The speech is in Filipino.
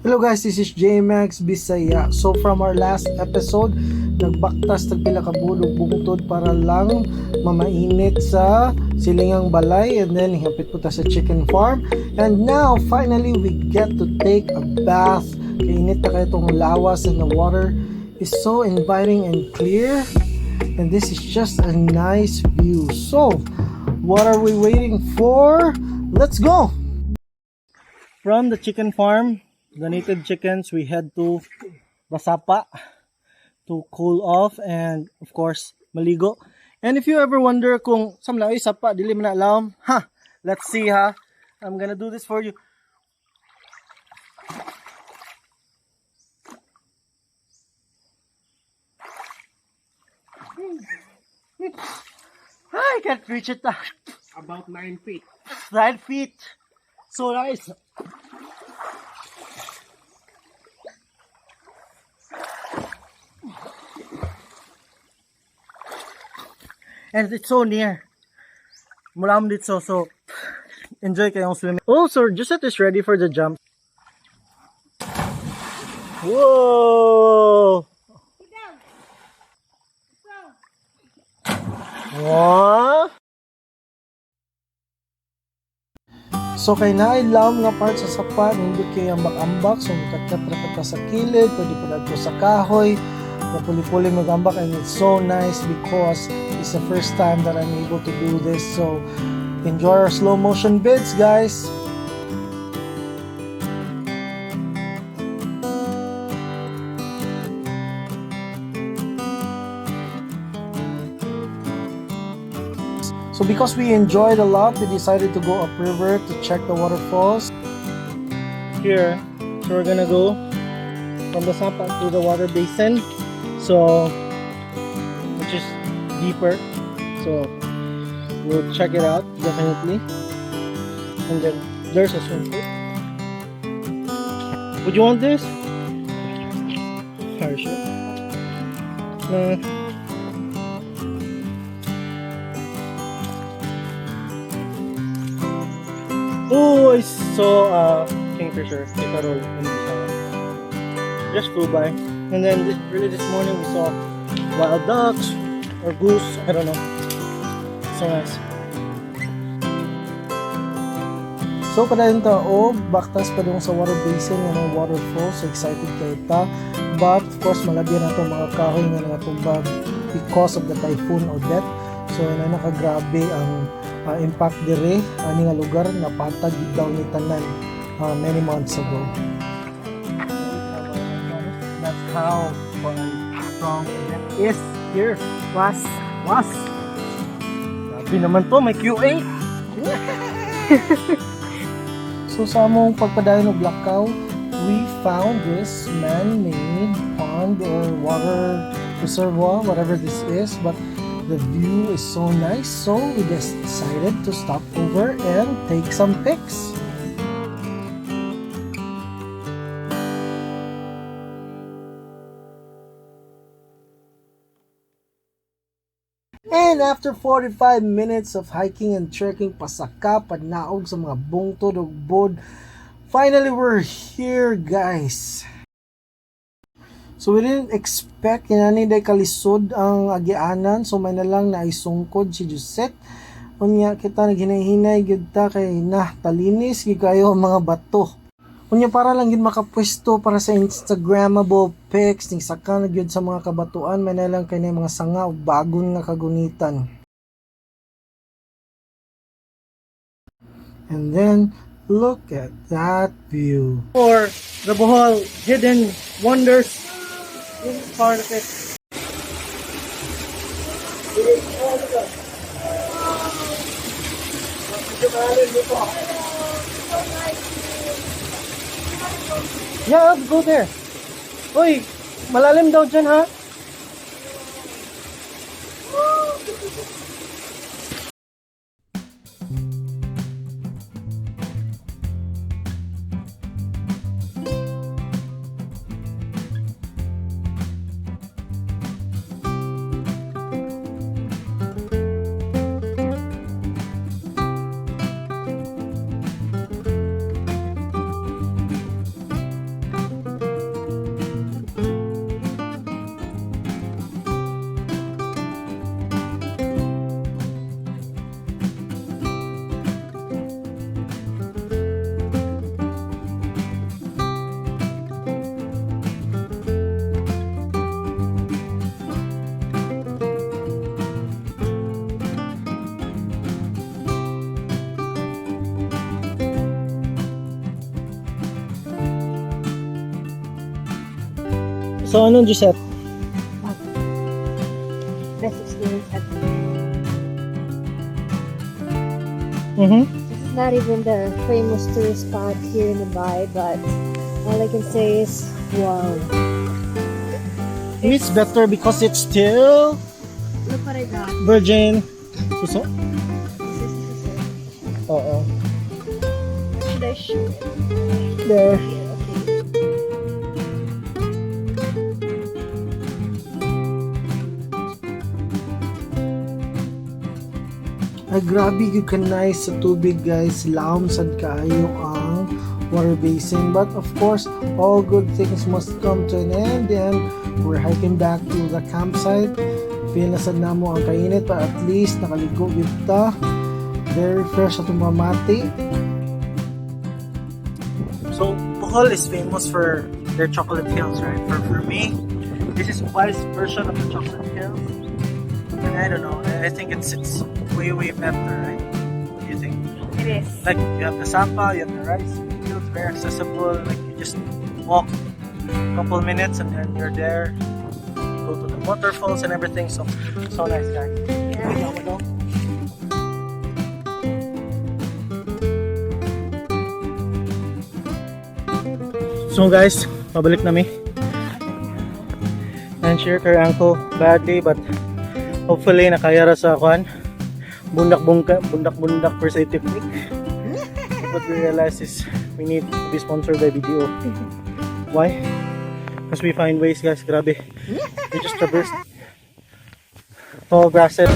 Hello guys, this is JMax Bisaya. So from our last episode, nagbaktas tagpila ka bulog bungtod para lang mamainit sa silingang balay, and then hihapit po ta sa chicken farm. And now finally we get to take a bath. Kainit na kayo itong lawas, and the water is so inviting and clear. And this is just a nice view. So what are we waiting for? Let's go! From the chicken farm, the native chickens, we head to Sapa to cool off and of course maligo. And if you ever wonder kung samla ay sapa dili man alam, let's see ha. I'm gonna do this for you. I can't reach it. About 9 feet. 9 feet. So nice. And it's so near. Mula mo dito, so enjoy kayong swimming. Oh, so Josette is ready for the jump. Whoa! What? So kay nailam nga part sa sapa, nindot kayo ambak-ambak, so magkatra ka sa kilid, pwede po dito sa kahoy, napuli-puli mag-ambak, and it's so nice because it's the first time that I'm able to do this. So enjoy our slow motion vids, guys. So because we enjoyed a lot, we decided to go upriver to check the waterfalls. Here, so we're gonna go from the sapa to the water basin, so which is deeper. So we'll check it out definitely. And then there's a swim pool. Would you want this? Are you sure? No. Oh, I saw kingfisher. Just flew by. And then early this morning we saw wild ducks or goose. I don't know. So nice. So padayon ta baktas pa dong sa water basin ng waterfall. So excited kayo ta. But of course malabi na itong mga kahoy nga natubag because of the typhoon Odette. So nakagrabe ang impact dire ani nga lugar na patag daw ni tanan many months ago. That's how strong it is here. Was. Sabi naman to may Q8. So sa among pagpadayon og Lakaw, we found this man-made pond or water reservoir, whatever this is, but the view is so nice, so we just decided to stop over and take some pics. And after 45 minutes of hiking and trekking pasaka padnaog sa mga bungtod ug bod, finally we're here, guys. So we didn't expect na ni day kalisod ang agianan, so may nalang na isungkod si Josette. Unya kita naghinay-hinay gyud ta kay talinis gyud kayo ang mga bato. Unya para lang gyud makapwesto para sa Instagrammable pics ning saka na gyud sa mga kabatuan, may nalang kay mga sanga ug bagon nga kagunitan. And then look at that view. For the Bohol Hidden Wonders. This is part of it. Yeah, let's go there. Uy, malalim daw dyan ha. So, anong Gisette? Best experience ever. Mm-hmm. This is not even the famous tourist spot here in Dubai, but all I can say is wow. It's better because it's still Look what I got. virgin. Suso? This is it. Oo. Should I show it? There. Here, okay. Ay, grabe yung kanay sa tubig, guys. Laom sad kaayo ang water basin. But of course, all good things must come to an end. And we're hiking back to the campsite. Feel na sad na mo ang kainit, but at least nakaligo kita. Very fresh at umamati. So, Bohol is famous for their chocolate hills, right? For me, this is Ubay's version of the chocolate hills. And I don't know, I think it's way better, right? What do you think? It is. Like, you have the sapa, you have the rice fields, very accessible. Like, you just walk a couple minutes and then you're there. You go to the waterfalls and everything. So nice, guys. Yeah. So guys, pabalik na mi. And share her ankle badly, but hopefully nakayara sa kwan. Bundak per se technique. What we realize is we need to be sponsored by BDO. Why? Because we find ways, guys. Grabe. We just traversed tall grasses.